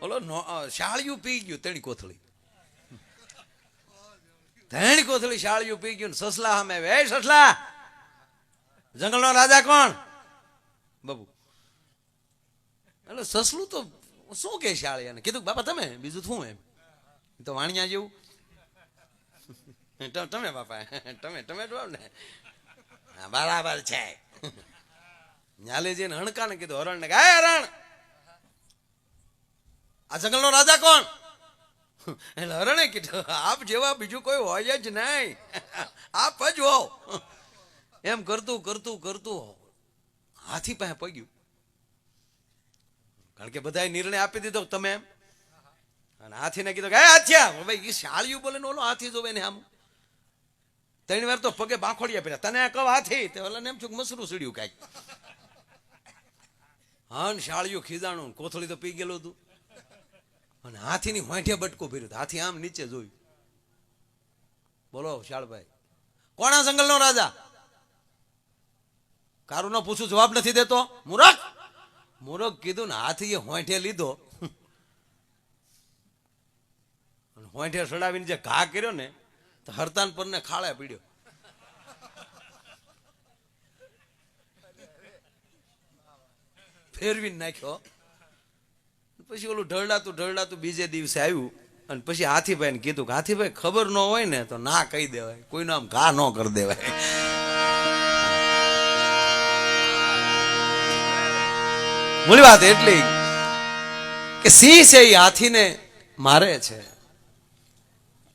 ઓલો શાળિયું પી ગયું તેણી કોથળી શાળિયું પી ગયું. સસલા સામે વે સસલા જંગલનો રાજા કોણ? બાબુ. એટલે સસલું તો શું કે શાળિયાને કીધું બાપા તમે, બીજું શું એમ તો વાણિયા જેવું તમે બાપા તમે ને બરાબર છે. ન્યાલેજીને હણકા ને કીધું હરણ ને ગાય હરણ આ જંગલનો રાજા કોણ? એટલે હરણે કીધું આપ જેવા બીજું કોઈ હોય જ નહીં, આપ જ હો. એમ કરતું કરતું કરતું હાથી પાસે પગ્યું, કારણ કે બધાએ નિર્ણય આપી દીધો તમે એમ. અને હાથીને કીધું કે હાથિયા ભાઈ શાળિયું બોલે ને ઓલો હાથી જોવે ને આમ 3 વાર તો પગે બાંખોડિયા પહેર્યા. તને કહું હાથી તે ઓલાને એમ છું મસરું સીડ્યું કાંઈક. હન શાળિયું ખીજાણું, કોથળી તો પી ગયેલું હતું. અને હાથીની હોંઠે બટકો ભર્યો. હાથી આમ નીચે જોયું. બોલો શાળભાઈ કોણ જંગલનો રાજા? કારું ન પૂછું જવાબ નથી દેતો મૂરખ. મૂરખ કીધું ને હાથીએ હોંઠે લીધો, હોંઠે સડાવીને જે ઘા કર્યો ને તો હરતાન પર ને ખાળે પીડ્યો. ફેરવીને નાખ્યો. પછી ઓલું ઢળડાતું બીજે દિવસે આવ્યું અને પછી હાથીભાઈને કીધું કે હાથીભાઈ ખબર ન હોય ને તો ના કહી દેવાય, કોઈનો આમ ઘા ન કરી દેવાય. મૂળ વાત એટલી કે સિંહ છે એ હાથીને મારે છે.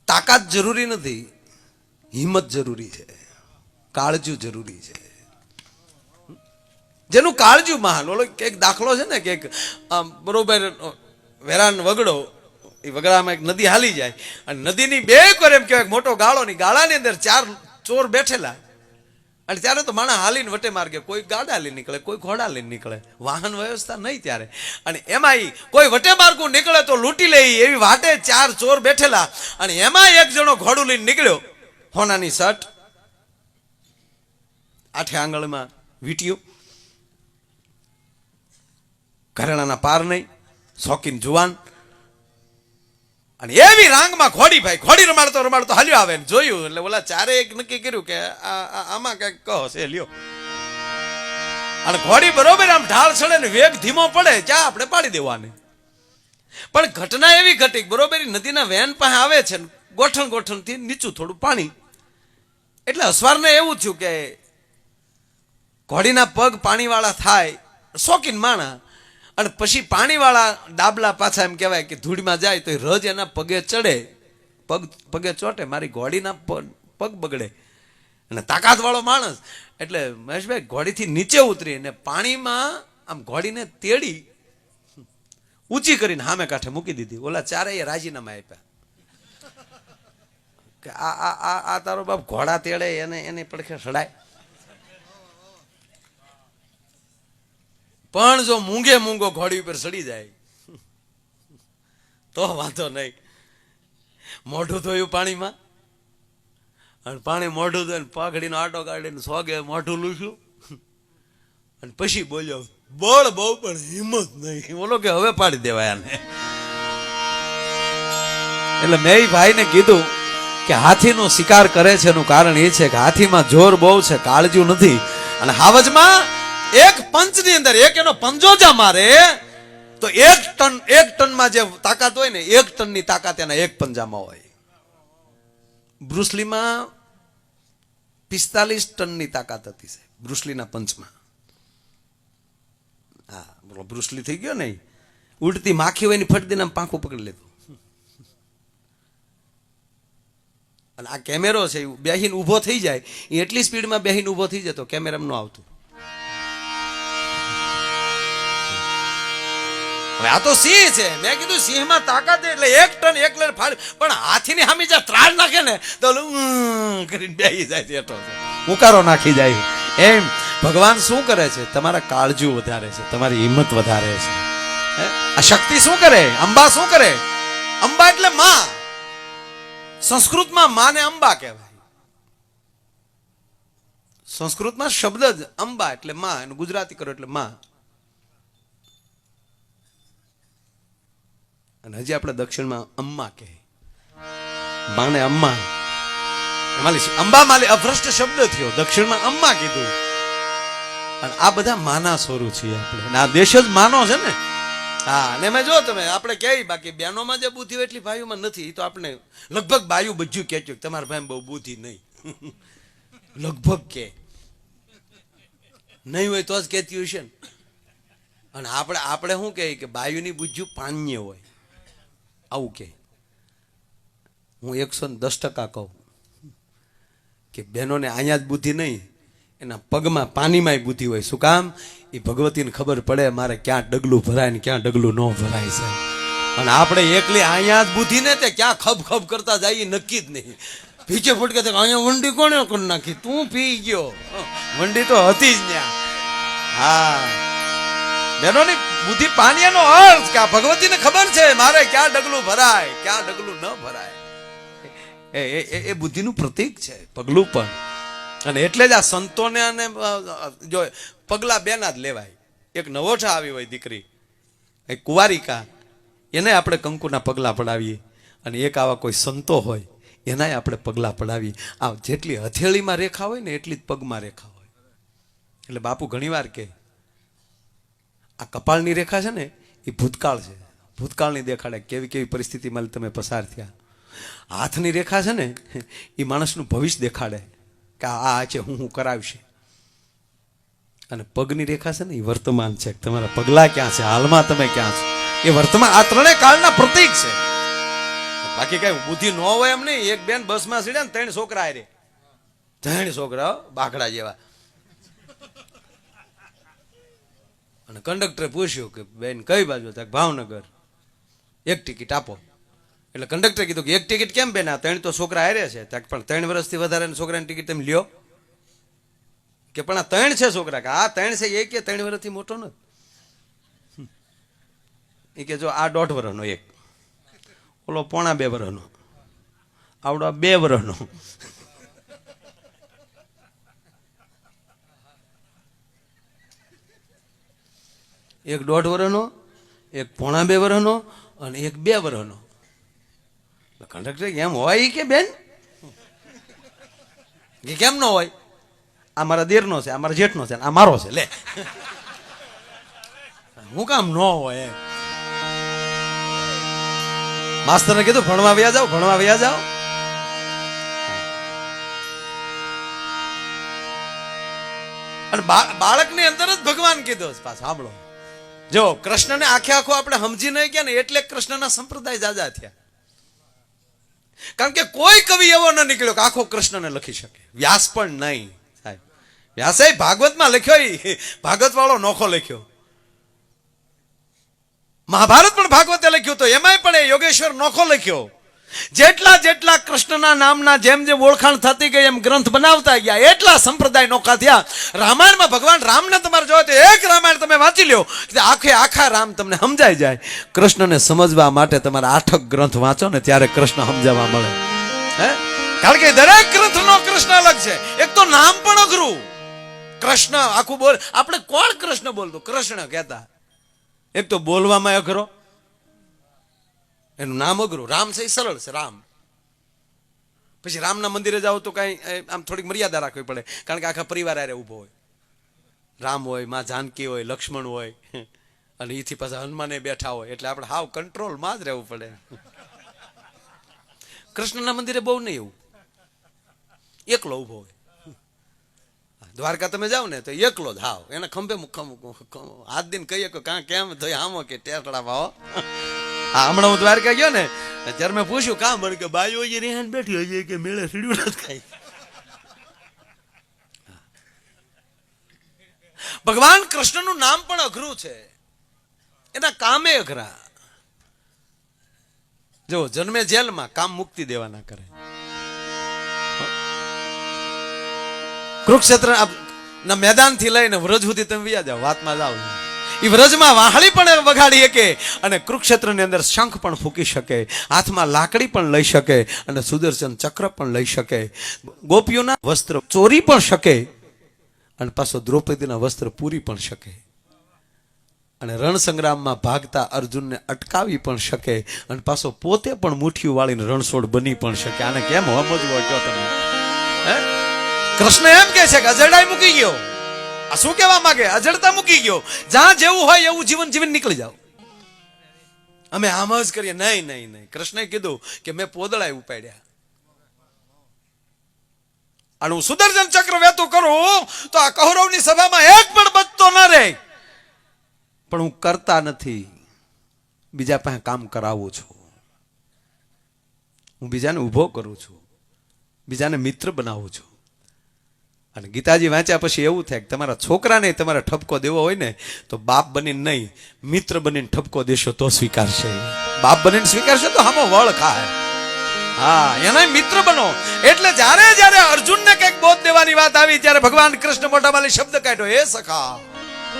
તાકાત જરૂરી નથી, હિંમત જરૂરી છે, કાળજુ જરૂરી છે. જેનું કાળજુ મહાન. ઓલો એક દાખલો છે ને કે બરોબર વેરાન વગડો, એ વગડામાં એક નદી હાલી જાય અને નદીની બે કોર એમ કહેવાય મોટો ગાળો, ની ગાળાની અંદર 4 ચોર બેઠેલા. અને ત્યારે તો માણસ હાલીને વટે માર્ગે, કોઈ ગાડા લઈને નીકળે, કોઈ ઘોડા લઈને નીકળે, વાહન વ્યવસ્થા નહીં ત્યારે. અને એમાં કોઈ વટે માર્ગું નીકળે તો લૂંટી લે એવી વાટે 4 ચોર બેઠેલા. અને એમાં એક જણો ઘોડું લઈને નીકળ્યો, હોનાની શર્ટ, 8 આંગળમાં વીંટ્યું, ઘરેણાના પાર નહીં, શોખીન જુવાન. અને એવી રાંગમાં ઘોડી રમાડતો હાલ્યો આવે ને જોયું એટલે ઓલા ચારે એક નક્કી કર્યું કે આમાં કઈક કહો છે લ્યો. અને ઘોડી બરોબર આમ ઢાળ ચડે ને વેગ ધીમો પડે ચા આપણે પાડી દેવાની. પણ ઘટના એવી ઘટી બરોબર નદીના વેન પાસે આવે છે, ગોઠણ થી નીચું થોડું પાણી. એટલે અસવારને એવું થયું કે ઘોડીના પગ પાણીવાળા થાય, શોખીન માણા. અને પછી પાણીવાળા ડાબલા પાછા એમ કહેવાય કે ધૂળમાં જાય તો રજ એના પગે ચડે, પગે ચોટે, મારી ઘોડીના પગ બગડે. અને તાકાતવાળો માણસ એટલે મહેશભાઈ ઘોડીથી નીચે ઉતરી અને પાણીમાં આમ ઘોડીને તેડી ઊંચી કરીને સામે કાંઠે મૂકી દીધી. ઓલા ચારેય રાજીનામા આપ્યા કે આ તારો બાપ ઘોડા તેડે એને પડખે સડાય. પણ જો મૂંગો ઘોડી ઉપર ચડી જાય તો વાંધો નહીં. મોઢું ધોયું પાણીમાં, અને પાણી મોઢું ધોઈને પાઘડીનો આટો કાઢીને સોગે મોઢું લૂછ્યું અને પછી બોલ્યો બળ બહુ પણ હિંમત નહીં. બોલો કે હવે પાડી દેવાય આને. એટલે મેં ભાઈને કીધું કે હાથીનો શિકાર કરે છે એનું કારણ એ છે કે હાથીમાં જોર બહુ છે, કાળજુ નથી. અને હાવજમાં એક પંચની અંદર એક એનો પંજોજા મારે તો 1 ટનમાં જે તાકાત હોય ને 1 ટનની તાકાત એના એક પંજામાં હોય. બ્રુસલીમાં 45 ટનની તાકાત હતી બ્રુસલીના પંચમાં. હા બોલો બ્રુસલી થઈ ગયો ને, ઉડતી માખી હોય ની ફટદીને પાંખું પકડી લેતું. અને આ કેમેરો છે બેહીને ઊભો થઈ જાય, એ એટલી સ્પીડમાં બેહીને ઊભો થઈ જતો કેમેરામાં ન આવતું. આ તો સિંહ છે. મેં કીધું સિંહમાં તાકાત એટલે 1 ટન એકલે ફાડ, પણ હાથીની સામે જ્યાં ત્રાળ નાખે ને તો કરીને બેહી જાય છે, એટો ઉકારો નાખી જાય. એમ ભગવાન શું કરે છે? તમારા કાળજુ વધારે છે, તમારી હિંમત વધારે છે. આ શક્તિ શું કરે? અંબા શું કરે? અંબા એટલે માં. સંસ્કૃતમાં માને અંબા કહેવાય. સંસ્કૃતમાં શબ્દ જ અંબા એટલે માં, એનું ગુજરાતી કરો એટલે માં. અને હજી આપણે દક્ષિણમાં અમ્મા કહે, માને અમ્મા. અંબા માલી અભ્રષ્ટ શબ્દ થયો, દક્ષિણમાં અમ્મા કીધું. અને આ બધા માના સ્વરૂપ છીએ આપણે, આ દેશ જ માનો છે ને. હા, અને એમાં જો તમે આપણે કહે, બાકી બહેનોમાં જે બુદ્ધિ હોય એટલી ભાઈઓમાં નથી. એ તો આપણે લગભગ બાયું બધું કહેજો તમારા ભાઈ બહુ બુદ્ધિ નહીં, લગભગ કે નહીં હોય તો જ કહેતી હશે ને. અને આપણે શું કહે કે બાયુની બુદ્ધિ પાન્ય હોય, આવું કે. હું 110% કહું કે બહેનોને અહીંયા જ બુદ્ધિ નહીં, એના પગમાં પાણીમાં બુદ્ધિ હોય. શું કામ? એ ભગવતીને ખબર પડે મારે ક્યાં ડગલું ભરાય ને ક્યાં ડગલું ન ભરાય છે. અને આપણે એકલી અહીંયા જ બુદ્ધિ ને તે ક્યાં ખબ ખબ કરતા જાય નક્કી જ નહીં. પીછે ફૂટકે અહીંયા વંડી કોને કરી નાખી? તું પી ગયો, વંડી તો હતી જ ત્યાં. હા, બહેનોની બુદ્ધિ પાણીનો અર્થ કે ભગવતીને ખબર છે મારે ક્યાં ડગલું ભરાય ક્યાં ડગલું ન ભરાય. એ બુદ્ધિનું પ્રતીક છે પગલું પણ. અને એટલે જ આ સંતોને અને જો પગલા બેના જ લેવાય. એક નવોઠા આવી હોય દીકરી, એક કુંવારિકા, એને આપણે કંકુના પગલા પડાવીએ. અને એક આવા કોઈ સંતો હોય એનાય આપણે પગલા પડાવીએ. આ જેટલી હથેળીમાં રેખા હોય ને એટલી જ પગમાં રેખા હોય. એટલે બાપુ ઘણીવાર કહે આ કપાળની રેખા છે ને એ ભૂતકાળ છે, ભૂતકાળની દેખાડે કેવી કેવી પરિસ્થિતિમાં તમે પસાર થયા. હાથની રેખા છે ને એ માણસનું ભવિષ્ય દેખાડે કે આ છે હું કરાવશે. અને પગની રેખા છે ને એ વર્તમાન છે, તમારા પગલા ક્યાં છે, હાલમાં તમે ક્યાં છો. એ વર્તમાન, આ ત્રણેય કાળના પ્રતીક છે. બાકી કઈ બુદ્ધિ ન હોય એમ નહીં. એક બેન બસમાં સીડ્યા ને 3 છોકરા આરે, 3 છોકરા બાકડા જેવા. અને કંડક્ટરે પૂછ્યું કે બેન કઈ બાજુ? ભાવનગર. 1 ટિકિટ આપો. એટલે કંડક્ટરે કીધું કે 1 ટિકિટ કેમ બેન? આ 3 તો છોકરા હારે છે. પણ 3 વર્ષથી વધારે છોકરાની ટિકિટ તમે લ્યો કે? પણ આ 3 છે છોકરા. કે આ 3 છે એ કે 3 વર્ષથી મોટો નથી. એ કે જો આ 1.5 વર્ષનો, એક ઓલો 1.25 વર્ષનો, આવડો 2 વર્ષનો. એક 1.5 વર્ષનો, એક 1.25 વર્ષનો અને એક 2 વર્ષનો. કંડક્ટર એમ હોય કે બેન? કેમ ન હોય? આ મારા દેરનો છે, આ મારા જેઠનો છે, આ મારો છે. લે, હું કામ ન હોય? માસ્તરને કીધું ભણવા વ્યા જાઓ, ભણવા વ્યા જાઓ. અને બાળકની અંદર જ ભગવાન કીધો. પાછો સાંભળો, જો કૃષ્ણને આખે આખો આપણે સમજી નહીં ગયા ને એટલે કૃષ્ણના સંપ્રદાય જાજા થયા. કારણ કે કોઈ કવિ એવો ન નીકળ્યો કે આખો કૃષ્ણને લખી શકે. વ્યાસ પણ નહીં સાહેબ. વ્યાસે ભાગવતમાં લખ્યો, ભાગવત વાળો નોખો લખ્યો. મહાભારત પણ ભાગવતે લખ્યું તો એમાંય પણ એ યોગેશ્વર નોખો લખ્યો. જેટલા જેટલા કૃષ્ણના નામના જેમ જેમ ઓળખાણ થતી ગઈ એમ ગ્રંથ બનાવતા ગયા, એટલા સંપ્રદાય નોખા થયા. રામાયણમાં ભગવાન રામને તમારે જોયો તો એક રામાયણ તમે વાંચી લ્યો, આખે આખા રામ તમને સમજાઈ જાય. કૃષ્ણને સમજવા માટે તમારે 8 ગ્રંથ વાંચો ને ત્યારે કૃષ્ણ સમજાવવા મળે. હે, કારણ કે દરેક ગ્રંથનો કૃષ્ણ અલગ છે. એક તો નામ પણ અઘરું. કૃષ્ણ આખું બોલ, આપણે કોણ કૃષ્ણ બોલતું? કૃષ્ણ કહેતા. એક તો બોલવામાં અઘરો, એનું નામ અઘરું. રામ છે એ સરળ છે, રામ. પછી રામના મંદિરે જાઓ તો કઈ આમ થોડીક મર્યાદા રાખવી પડે, કારણ કે આખા પરિવાર આરે ઉભો હોય. રામ હોય, માં જાનકી હોય, લક્ષ્મણ હોય, અને એથી પાછા હનુમાને બેઠા હોય. એટલે આપણે હાવ કંટ્રોલમાં જ રહેવું પડે. કૃષ્ણના મંદિરે બહુ નહીં એવું, એકલો ઉભો હોય. દ્વારકા તમે જાઓ ને તો એકલો જ, હાવ એને ખંભે હાથ દઈને કહીએ કે કાં કેમ થયો આમો કે ટેટડા ભાવો. હા, હમણાં હું દ્વારકા ગયો ને ત્યારે મેં પૂછ્યું કામ બને કે બાઈઓ જે રેહાન બેઠી હોય કે મેળે સીડ્યું નથી ખાઈ. ભગવાન કૃષ્ણનું નામ પણ અઘરું છે, એના કામે અઘરા. જો જન્મે જેલમાં, કામ મુક્તિ દેવાના કરે. કુરુક્ષેત્ર ના મેદાન થી લઈને વ્રજ સુધી તમે વ્યા જાઓ, વાતમાં જાઓ. એ વ્રજમાં વાહળી પણ વગાડી શકે અને કુરુક્ષેત્રની અંદર શંખ પણ ફૂંકી શકે, હાથમાં લાકડી પણ લઈ શકે અને સુદર્શન ચક્ર પણ લઈ શકે. ગોપીઓના વસ્ત્ર ચોરી પણ શકે અને પાછો દ્રૌપદીના વસ્ત્ર પૂરી પણ શકે. અને રણસંગ્રામમાં ભાગતા અર્જુનને અટકાવી પણ શકે અને પાછો પોતે પણ મુઠ્ઠીઓ વાળીને રણછોડ બની પણ શકે. આને કેમ સમજવો કહો તમે? હે, કૃષ્ણ એમ કહે છે કે અજડાઈ મૂકી ગયો. આ શું કહેવા માંગે? અજડતા મૂકી ગયો. જ્યાં જેવું હોય એવું જીવન જીવન નીકળી જાવ. અમે આમ જ કરીએ. નહીં નહીં નહીં, કૃષ્ણે કીધું કે મેં પોદળા ઉપાડ્યા અને હું સુદર્શન ચક્ર વેતું કરું તો આ કૌરવની સભામાં એક પણ બચતો ન રહે. પણ હું કરતા નથી, બીજા પાસે કામ કરાવું છું. હું બીજાને ઊભો કરું છું, બીજાને મિત્ર બનાવું છું. અને ગીતાજી વાંચ્યા પછી એવું થાય કે તમારા છોકરાને તમારે ઠપકો દેવો હોય ને તો બાપ બનીને નહીં, મિત્ર બનીને ઠપકો દેશો તો સ્વીકારશે. બાપ બનીને સ્વીકારશે તો હામો વળ ખાય. હા, એના મિત્ર બનો. એટલે જ્યારે જ્યારે અર્જુનને કંઈક બોધ દેવાની વાત આવી ત્યારે ભગવાન કૃષ્ણ મોટામાં શબ્દ કાઢ્યો, હે સખા,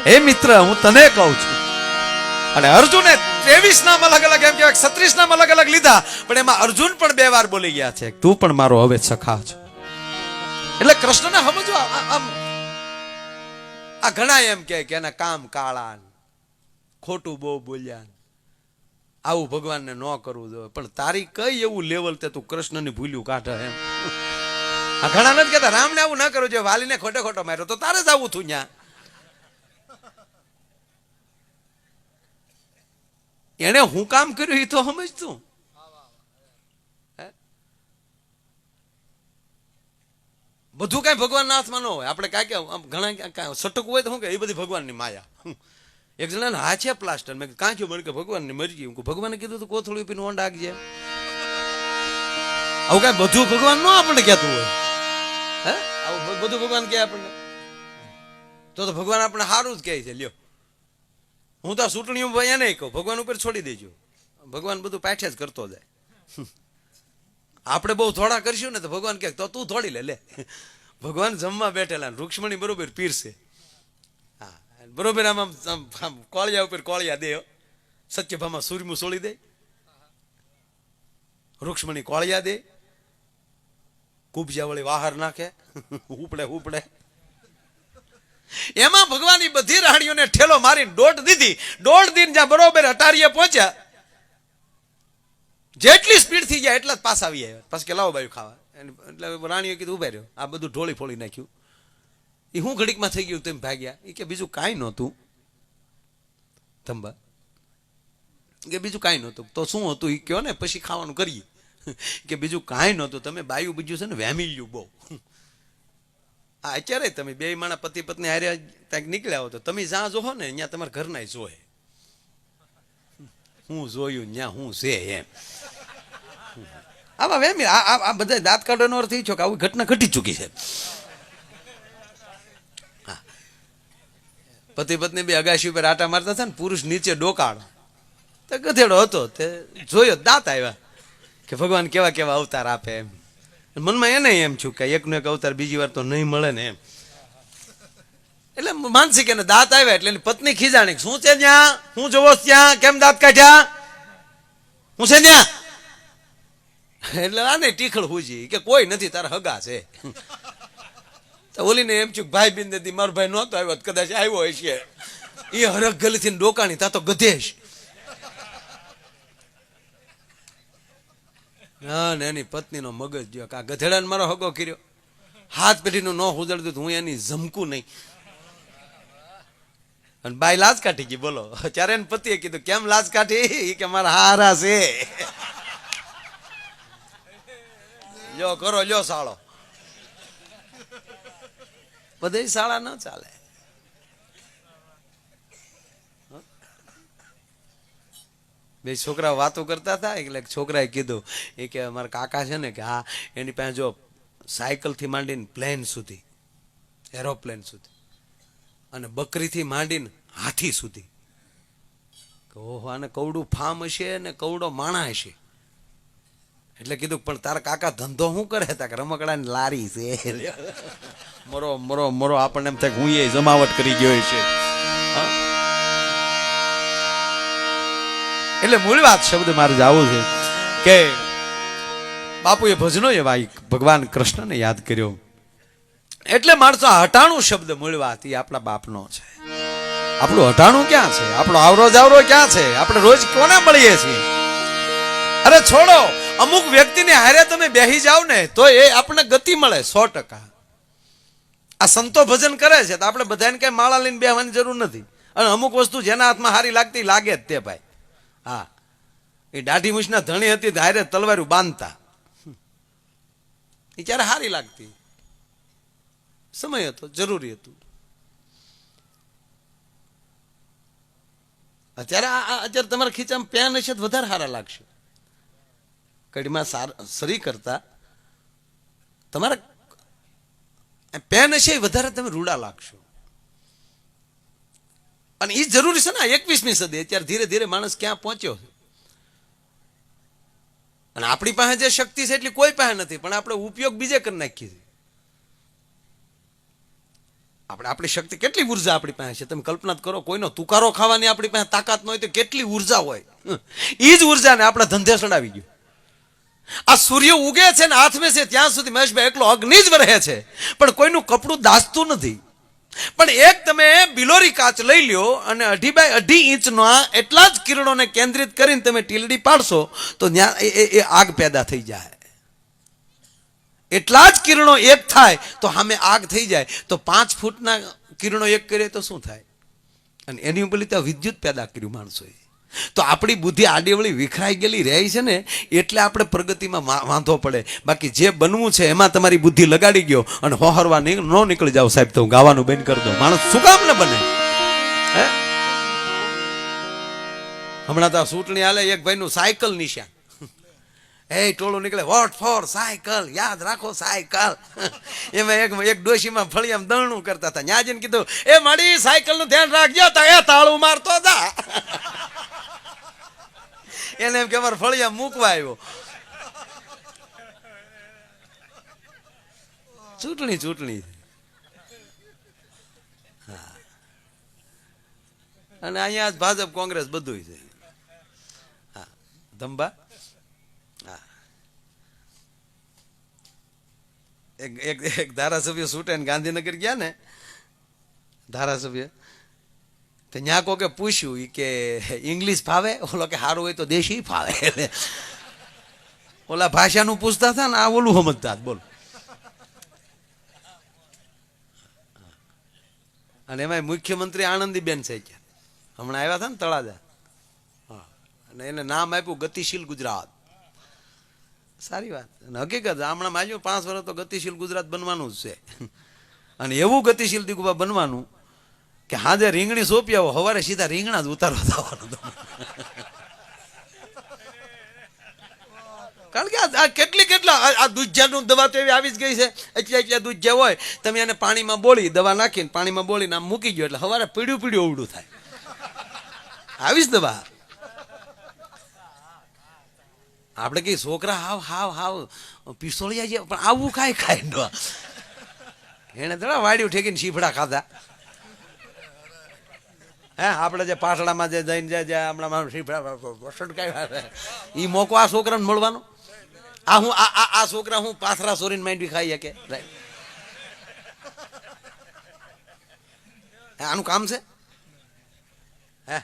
હે મિત્ર, હું તને કહું છું. અને અર્જુને 23 નામ અલગ અલગ, એમ કહેવાય 36 નામ અલગ અલગ લીધા, પણ એમાં અર્જુન પણ 2 વાર બોલી ગયા છે, તું પણ મારો હવે સખા છે. એટલે કૃષ્ણને સમજો. આ ઘણા એમ કે એના કામ કાળા, ખોટું બહુ બોલ્યા, આવું ભગવાનને ન કરવું જોઈએ. પણ તારી કઈ એવું લેવલ તે તું કૃષ્ણની ભૂલ્યું કાઢે એમ? આ ઘણા નથી કહેતા રામને આવું ના કરવું જોઈએ, વાલીને ખોટે ખોટો માર્યો તો તારે જ આવું થયું. ન્યા એને હું કામ કર્યું એ તો સમજતું. બધું કઈ ભગવાનના હાથમાં ન હોય. આપણે કાંઈ ઘણા સટકવું હોય તો શું કે એ બધી ભગવાનની માયા. એક જણા હા છે પ્લાસ્ટર, મેં કાં થયું? મને કે ભગવાનની મરજી. ભગવાને કીધું તો કોથળું પીને ઓંડ આગજે. આવું કઈ બધું ભગવાન ન આપણને કહેતું હોય. હે, આવું બધું ભગવાન કહે આપણને તો ભગવાન આપણે સારું જ કહે છે. લ્યો, હું તો ચૂંટણીઓ ભાઈ એને કહું, ભગવાન ઉપર છોડી દેજો, ભગવાન બધું પાઠે જ કરતો જાય. આપણે બહુ થોડા કરશું ને તો ભગવાન કહે તો તું થોડી લે. ભગવાન જમવા બેઠેલા, રૂક્ષ્મણી બરોબર પીરશે. હા, બરોબર આમ કોળિયા ઉપર કોળિયા દે, સત્યભામાં સૂર્યમું સોળી દે, રૂક્ષ્મણી કોળિયા દે, કુબજા વળી વાહર નાખે, ઉપડે ઉપડે. એમાં ભગવાન બધી રાણીઓને ઠેલો મારીને દોઢ દીધી. 1.5 દિન જ્યાં બરોબર અટારીએ પહોંચ્યા, જેટલી સ્પીડ થઈ જાય એટલા જ પાસ આવી આવ્યા. પછી કે લાવો બાયું ખાવા. એટલે રાણીઓ કીધું ઉભા રહ્યો, આ બધું ઢોળી ફોળી નાખ્યું. એ હું ઘડીકમાં થઈ ગયું, તેમ ભાગ્યા. એ કે બીજું કાંઈ નહોતું થંબા, કે બીજું કાંઈ નહોતું. તો શું હતું એ કયો ને, પછી ખાવાનું કરીએ. કે બીજું કાંઈ નહોતું, તમે બાયું બીજું છે ને વેમી લ્યું બહુ. હા, અત્યારે તમે 2 માણા પતિ પત્ની હારે ત્યાં નીકળ્યા હો તો તમે જ્યાં જોહો ને ત્યાં તમારા ઘરના જોહે. હું જોયું ત્યાં હું છે એમ. આવા વેમી આ બધા દાંત કાઢવાનો અર્થ એ છો કે આવી ઘટના ઘટી ચૂકી છે. પતિ પત્ની 2 અગાશી ઉપર આટા મારતા હતા ને, પુરુષ નીચે ડોકાળ, તો ગધેડો હતો તે જોયો, દાંત આવ્યા કે ભગવાન કેવા કેવા અવતાર આપે એમ. મનમાં એને એમ છું કે એકનો એક અવતાર બીજી વાર તો નહીં મળે ને એમ. એટલે માનસિક એને દાંત આવ્યા એટલે એની પત્ની ખીજાણી, શું છે ત્યાં, હું જોવો ત્યાં, કેમ દાંત કાઢ્યા, હું છે ત્યાં? એટલે આને ટીખળ હુજી કે કોઈ નથી, તારા હગા છે. તો ઓલીને એમ છું ભાઈ બિન દીધી, મારો ભાઈ નહોતો આવ્યો, કદાચ આવ્યો હશે. એ હરખ ગલીથી ડોકાણી, તા તો ગધેશ. હા, ને એની પત્નીનો મગજ જો કે આ ગધેડાને મારો હગો કર્યો, હાથ પેઢીનું ન ઉજળતું હું એની જમકું નહીં. અને બાઈ લાજ કાઢી ગઈ. બોલો, ત્યારે એને પતિએ કીધું કેમ લાજ કાઢી? કે મારા હારા છે. લ્યો કરો, લ્યો સાળો. બધે શાળા ન ચાલે. બે છોકરા વાતો કરતા હતા, એટલે છોકરાએ કીધું એ કે અમારા કાકા છે ને કે હા, એની પાસે જો સાયકલથી માંડીને પ્લેન સુધી, એરોપ્લેન સુધી, અને બકરીથી માંડીને હાથી સુધી. ઓહો, આને કવડું ફાર્મ હશે ને કવડો માણા હશે. એટલે કીધું પણ તારા કાકા ધંધો શું કરે? તા કે રમકડાની લારી છે. મરો મરો મરો, આપણને એમ થાય હું એ જમાવટ કરી ગયો છે. એટલે મૂળ વાત શબ્દ મારે જવું છે કે બાપુએ ભજનો એવા ભગવાન કૃષ્ણને યાદ કર્યો. એટલે માણસો 98 શબ્દ મૂળ વાત એ આપણા બાપનો છે. આપણું અઢાણું ક્યાં છે? આપણો આવરો જાવરો ક્યાં છે? આપણે રોજ કોને મળીએ છીએ? અરે છોડો, અમુક વ્યક્તિને હારે તમે બેહી જાવ ને તો એ આપણને ગતિ મળે 100%. આ સંતો ભજન કરે છે તો આપણે બધાને કઈ માળા લઈને બેહવાની જરૂર નથી. અને અમુક વસ્તુ જેના હાથમાં હારી લાગતી લાગે જ તે ભાઈ. હા, એ દાઢી મૂછના ધણી હતી હારે તલવારું બાંધતા, એ ક્યારે હારી લાગતી? સમય હતો, જરૂરી હતું. અત્યારે તમારા ખીચામાં પેન હશે તો વધારે સારા લાગશે. કડીમાં સરી કરતા તમારા પેન હશે વધારે તમે રૂડા લાગશો. અને એ જરૂરી છે ને 21મી સદી. અત્યારે ધીરે ધીરે માણસ ક્યાં પહોંચ્યો છે. અને આપણી પાસે જે શક્તિ છે એટલી કોઈ પાસે નથી, પણ આપણે ઉપયોગ બીજે કરી નાખીએ છીએ. આપણી શક્તિ, કેટલી ઉર્જા આપણી પાસે છે તમે કલ્પના કરો. કોઈનો તુકારો ખાવાની આપણી પાસે તાકાત ન હોય તો કેટલી ઉર્જા હોય. એ જ ઉર્જાને આપણા ધંધે ચડાવી ગયું. આ સૂર્ય ઉગે છે ને હાથમે છે ત્યાં સુધી મહેશભાઈ એકલો અગ્નિ જ વરહે છે, પણ કોઈનું કપડું દાઝતું નથી. પણ એક તમે બિલોરી કાચ લઈ લ્યો અને 2 બાય 2.5 ઇંચના એટલા જ કિરણોને કેન્દ્રિત કરીને તમે ટીલડી પાડશો તો ત્યાં એ આગ પેદા થઈ જાય. એટલા જ કિરણો એક થાય તો સામે આગ થઈ જાય. તો 5 ફૂટના કિરણો એક કરે તો શું થાય? અને એની ઉપર ત્યાં વિદ્યુત પેદા કર્યું માણસોએ. તો આપણી બુદ્ધિ આડીવળી વિખરાઈ ગયેલી રહી છે ને એટલે આપણે પ્રગતિમાં વાંધો પડે. બાકી જે બનવું છે એમાં તમારી બુદ્ધિ લગાડી ગયો અને હોહરવા ન નીકળી જાવ સાહેબ તો હું ગાવાનું બંધ કરી દઉં. માણસ શું કામ ને બને? હે, હમણાં તો ચૂંટણી હાલે, એક ભાઈનું સાયકલ નિશાન, એ ટોળું નીકળે, વોટ ફોર સાયકલ, યાદ રાખો સાયકલ. એમાં એક ડોશીમાં ફળિયામાં દરણું કરતા હતા. ન્યાજીને કીધું, એ મારી સાયકલ નું ધ્યાન રાખજો. તો એ તાળું મારતો હતા. એને એમ કે અમારે ફળિયા મૂકવા આવ્યો. ચૂંટણી અને અહીંયા ભાજપ કોંગ્રેસ બધું છે. હા, ધંબા. હા, એક ધારાસભ્ય છૂટે ને ગાંધીનગર ગયા ને ધારાસભ્ય, તો ત્યાં કોકે પૂછ્યું કે ઇંગ્લિશ ફાવે? ઓલો કે સારું હોય તો દેશી ફાવે. ઓલા ભાષાનું પૂછતા હતા ને આ ઓલું સમજતા. બોલ. અને એમાં મુખ્યમંત્રી આનંદીબેન છે, હમણાં આવ્યા હતા ને તળાજા. હા, અને એને નામ આપ્યું ગતિશીલ ગુજરાત. સારી વાત. અને હકીકત હમણાં માજ્યું 5 વર્ષ તો ગતિશીલ ગુજરાત બનવાનું જ છે. અને એવું ગતિશીલ દિગુબા બનવાનું કે હાજે રીંગણી સોંપી આવો, સવારે સીધા રીંગણા જ ઉતારવા થવાનું. કારણ કે આ કેટલા આ દૂધિયાનું દવા તો એવી આવી જ ગઈ છે. એટલે દૂધિયા હોય તમે એને પાણીમાં બોળી, દવા નાખીને પાણીમાં બોલીને આમ મૂકી ગયો એટલે સવારે પીળ્યું ઉવડું થાય. આવી જ દવા. આપણે કઈ છોકરા હાવ પિસ્તોલિયા છે, પણ આવું કાંઈ ખાય ન. એને થોડા વાડ્યું ઠેકીને શીફડા ખાધા. હે, આપણે જે પાટડામાં જે જઈને જે હમણાં શીફડા એ મોકો આ છોકરાને મળવાનો. આ છોકરા હું પાથરા સોરીને માંડવી ખાઈ શકે? આનું કામ છે? હે,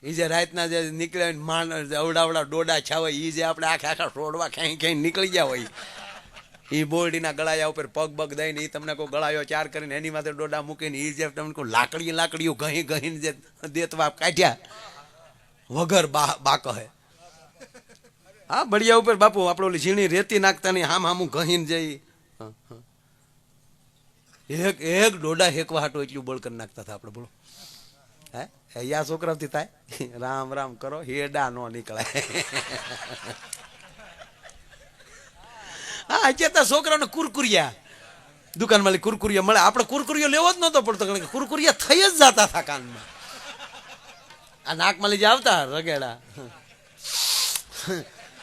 એ જે રાતના જે નીકળે માણ અવડાવડા ડોડા છાવે, એ જે આપણે આખા છોડવા ક્યાંય નીકળી ગયા હોય, એ બોરડીના ગળાયા ઉપર પગ દઈને એ તમને કોઈ ગળાયો 4 કરીને એની માથે ડોડા મૂકીને એ જે તમને કોઈ લાકડીઓ ઘહીને જે દેતવા કાઢ્યા વગર બાક હે. હા, બળિયા ઉપર બાપુ આપણે ઓલી ઝીણી રેતી નાખતા નહીં, હામું ઘહીને જઈ એક ડોડા હેકવા હાટો એટલું બળ કરી નાખતા હતા આપણે. બોલો, હે, અહીંયા છોકરાથી થાય? રામ રામ કરો, હેડા નો નીકળાય. હા, અત્યારે તો છોકરાને કુરકુરિયા દુકાનમાં કુરકુરિયા મળે. આપણે કુરકુરિયો લેવો જ નહોતો પડતો, કારણ કે કુરકુરિયા થઈ જ જતા હતા કાનમાં. આ નાકમાં લઈ આવતા રગેડા.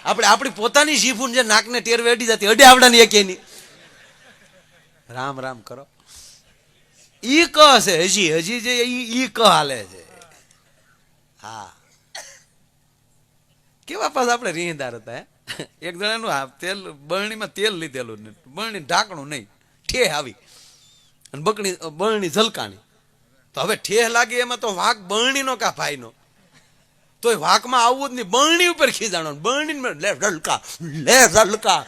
આપણે આપણી પોતાની જીભું જે નાકને ટેર વેડી જતી, અડે આવડાની એકેની. રામ રામ કરો. ઈ ક છે હજી જે ઈ ક હાલે છે. હા, કેવા પાસ આપણે રીહદાર હતા. હે, એક જણાનું તેલ બરણીમાં તેલ લીધેલું ને બરણી ઢાંકણું નહીં, ઠેહ આવી અને બરણી ઝલકાણી. તો હવે ઠેહ લાગી એમાં તો વાઘ બરણીનો કા ભાઈનો, તોય વાઘમાં આવવું જ નહીં, બરણી ઉપર ખીજાણો, બરણી લે ઝલકા લે ઝલકા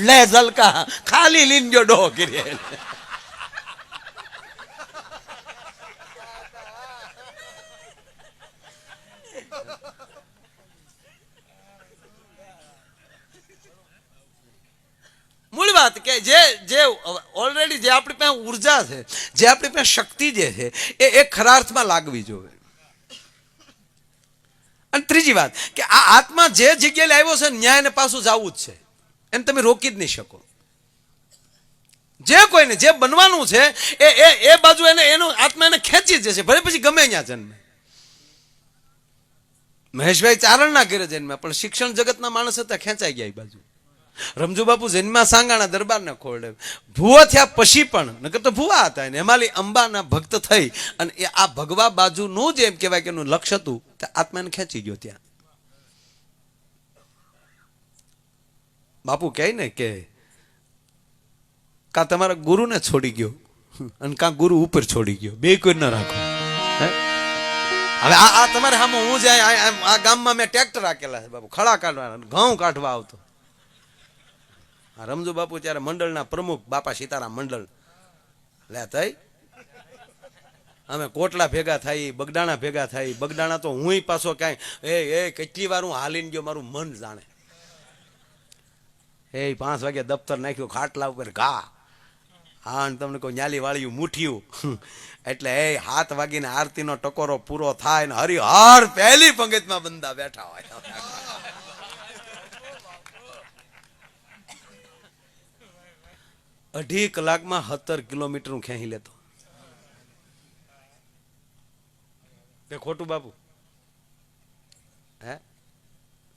લે ઝલકા ખાલી લીન જો ડો કરી. મૂળ વાત કે જે ઓલરેડી જે આપણી પાસે ઉર્જા છે, જે આપણી પાસે શક્તિ જે છે એ ખરા અર્થમાં લાગવી જોઈએ. અને ત્રીજી વાત કે આ આત્મા જે જગ્યાએ આવ્યો છે ન્યાયને પાછું જવું જ છે, એને તમે રોકી જ નહીં શકો. જે કોઈને જે બનવાનું છે એ બાજુ એનો આત્મા એને ખેંચી જ જશે, ભલે પછી ગમે ત્યાં જન્મે. મહેશભાઈ ચારણના ઘરે જન્મ્યા પણ શિક્ષણ જગતના માણસ હતા, ખેંચાઈ ગયા એ બાજુ. રમજુ બાપુ જન્મા સાંગાણા દરબારને ખોરડે, ભૂવો થયા પછી પણ, નકર તો ભૂવા હતા, એને હિમાલય અંબાના ભક્ત થઈ અને એ આ ભગવા બાજુનું જ એમ કહેવાય કે એનું લક્ષ્ય હતું, આત્માને ખેંચી ગયો ત્યાં. બાપુ કહે ને કે કા તમારા ગુરુને છોડી ગયો અને કા ગુરુ ઉપર છોડી ગયો, બે કોઈ ન રાખો. હવે આ તમારે સામે હું જાય આ ગામમાં મેં ટ્રેક્ટર રાખેલા છે બાપુ, ખડા કાઢવા ઘઉં કાઢવા આવતો. રમજુ બાપુ ત્યારે મંડળના પ્રમુખ, બાપા સીતારામ મંડળ લે થઈ, અમે કોટલા ભેગા થાય, બગડાણા ભેગા થાય. બગડાણા તો હું પાછો કાંઈ એ કેટલી વાર હું હાલીને ગયો, મારું મન જાણે. 5 વાગે દફતર નાખ્યું ખાટલા ઉપર ઘા, હા તમને કોઈ ન્યાલી વાળ્યું મુઠ્યું એટલે 7 વાગીને આરતીનો ટકોરો પૂરો થાય ને હરિહર પહેલી પંગતમાં બંદા બેઠા હોય. 2.5 કલાકમાં 17 કિલોમીટર હું ખેંચી લેતો. કે ખોટું બાપુ? હે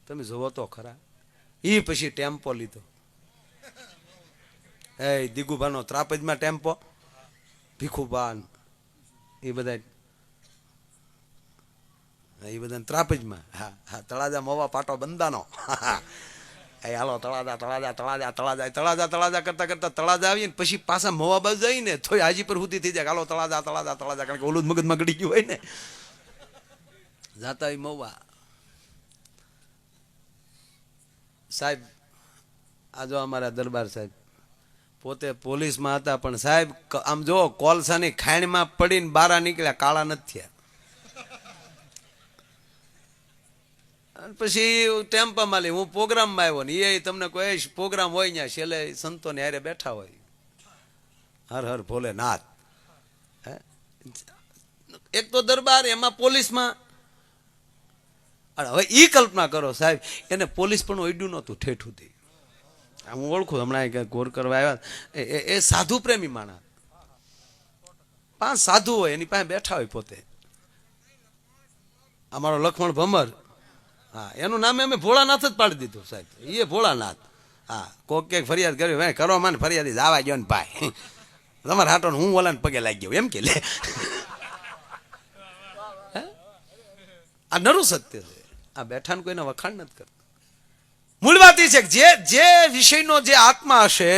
તમે જોવો તો ખરા. એ પછી ટેમ્પો લીધો, દિગુભાનો ત્રાપજમાં ટેમ્પો, ભીખુબાન એ બધા ત્રાપજમાં. હા હા, તળાજા મોવા પાટો બંદાનો. હાલો તળાજા કરતા તળાજા આવીએ ને પછી પાછા મોવા બાજુ જઈને થોડી હાજી પર સુધી થઈ જાય, હાલો તળાજા, કારણ કે ઓલું મગજમાં ગળી ગયું હોય ને. જાતા મોવા સાહેબ, આ જો અમારા દરબાર સાહેબ પોતે પોલીસમાં હતા, પણ સાહેબ આમ જો કોલસાની ખાણમાં પડીને બારા નીકળ્યા, કાળા નથી થયા. પછી ટેમ્પામાં લઈ હું પ્રોગ્રામમાં આવ્યો ને એ તમને કોઈ પ્રોગ્રામ હોય ત્યાં છેલ્લે સંતોને હારે બેઠા હોય, હર હર ભોલેનાથ. એક તો દરબાર એમાં પોલીસમાં. હવે ઈ કલ્પના કરો સાહેબ, એને પોલીસ પણ ઓઈડ્યું નહોતું ઠેઠું થી. હું ઓળખું, હમણાં ગોર કરવા આવ્યા, એ સાધુ પ્રેમી માણસ, 5 સાધુ હોય એની પાસે બેઠા હોય પોતે. અમારો લક્ષ્મણ ભમર, હા એનું નામે અમે ભોળાનાથ જ પાડી દીધું સાહેબ, એ ભોળાનાથ. હા કોક ક્યાંક ફરિયાદ કરી, ભાઈ કરો માને ફરિયાદી જવા ગયો ને ભાઈ તમારા હાટો હું ઓલાને પગે લાગી ગયો એમ કે લે. આ નરું સત્ય છે, આ બેઠાને કોઈને વખાણ નથી કરતા. મૂળ વાત એ છે કે જે વિષયનો જે આત્મા હશે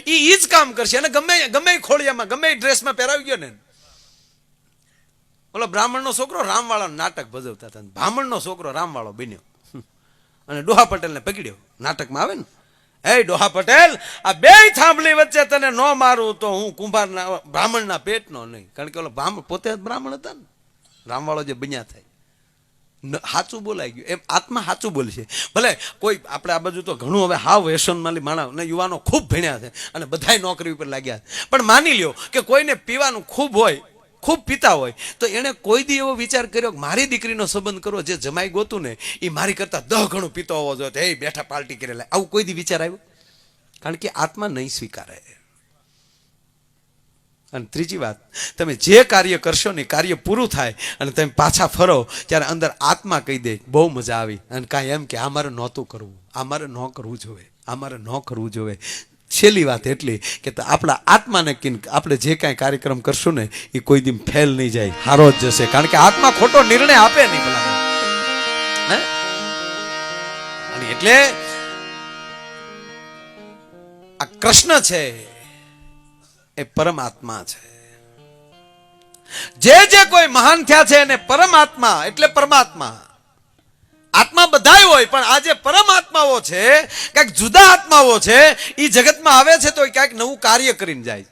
એ જ કામ કરશે, અને ગમે ખોળિયામાં ગમે ડ્રેસમાં પહેરાવી ગયો ને. ઓલો બ્રાહ્મણનો છોકરો રામવાળા નાટક ભજવતા હતા, બ્રાહ્મણનો છોકરો રામવાળો બન્યો અને ડોહા પટેલને પકડ્યો. નાટકમાં આવે ને, હે ડોહા પટેલ, આ 2 થાંભલી વચ્ચે તને ન મારું તો હું કુંભારના બ્રાહ્મણના પેટનો નહીં. કારણ કે ઓલો બ્રાહ્મણ પોતે જ બ્રાહ્મણ હતા ને, રામવાળો જે બન્યા થાય. સાચું બોલાઈ ગયું, એમ આત્મા સાચું બોલશે. ભલે કોઈ આપણે આ બાજુ તો ઘણું હવે હાવ વ્યસનમાલી માણસ ને યુવાનો ખૂબ ભણ્યા છે અને બધાય નોકરી ઉપર લાગ્યા છે, પણ માની લ્યો કે કોઈને પીવાનું ખૂબ હોય, ખૂબ પીતા હોય, તો એણે કોઈ દી એવો વિચાર કર્યો કે મારી દીકરીનો સંબંધ કરવો, જે જમાઈ ગોતું ને એ મારી કરતા 10 ગણું પીતો હોવો જોઈએ, એ બેઠા પાર્ટી કરેલા, આવું કોઈ દી વિચાર આવ્યો? કારણ કે આત્મા નહીં સ્વીકારે. અને ત્રીજી વાત, તમે જે કાર્ય કરશો ને કાર્ય પૂરું થાય અને તમે પાછા ફરો ત્યારે અંદર આત્મા કહી દે બહુ મજા આવી, અને કાંઈ એમ કે આ મારે નહોતું કરવું, આ મારે ન કરવું જોઈએ, આ મારે ન કરવું જોઈએ. છેલ્લી વાત એટલી કે આપણા આત્માને આપણે જે કાંઈ કાર્યક્રમ કરશું ને એ કોઈ દી ફેલ નહીં જાય, હારો જ જશે. કારણ કે આત્મા ખોટો નિર્ણય આપે નહીં ભલા. અને એટલે આ કૃષ્ણ છે એ પરમાત્મા છે. જે જે કોઈ મહાન થયા છે એને પરમાત્મા એટલે પરમાત્મા. આત્મા બધાય હોય પણ આ જે પરમાત્માઓ છે, કંઈક જુદા આત્માઓ છે, એ જગતમાં આવે છે તો ક્યાંક નવું કાર્ય કરીને જાય.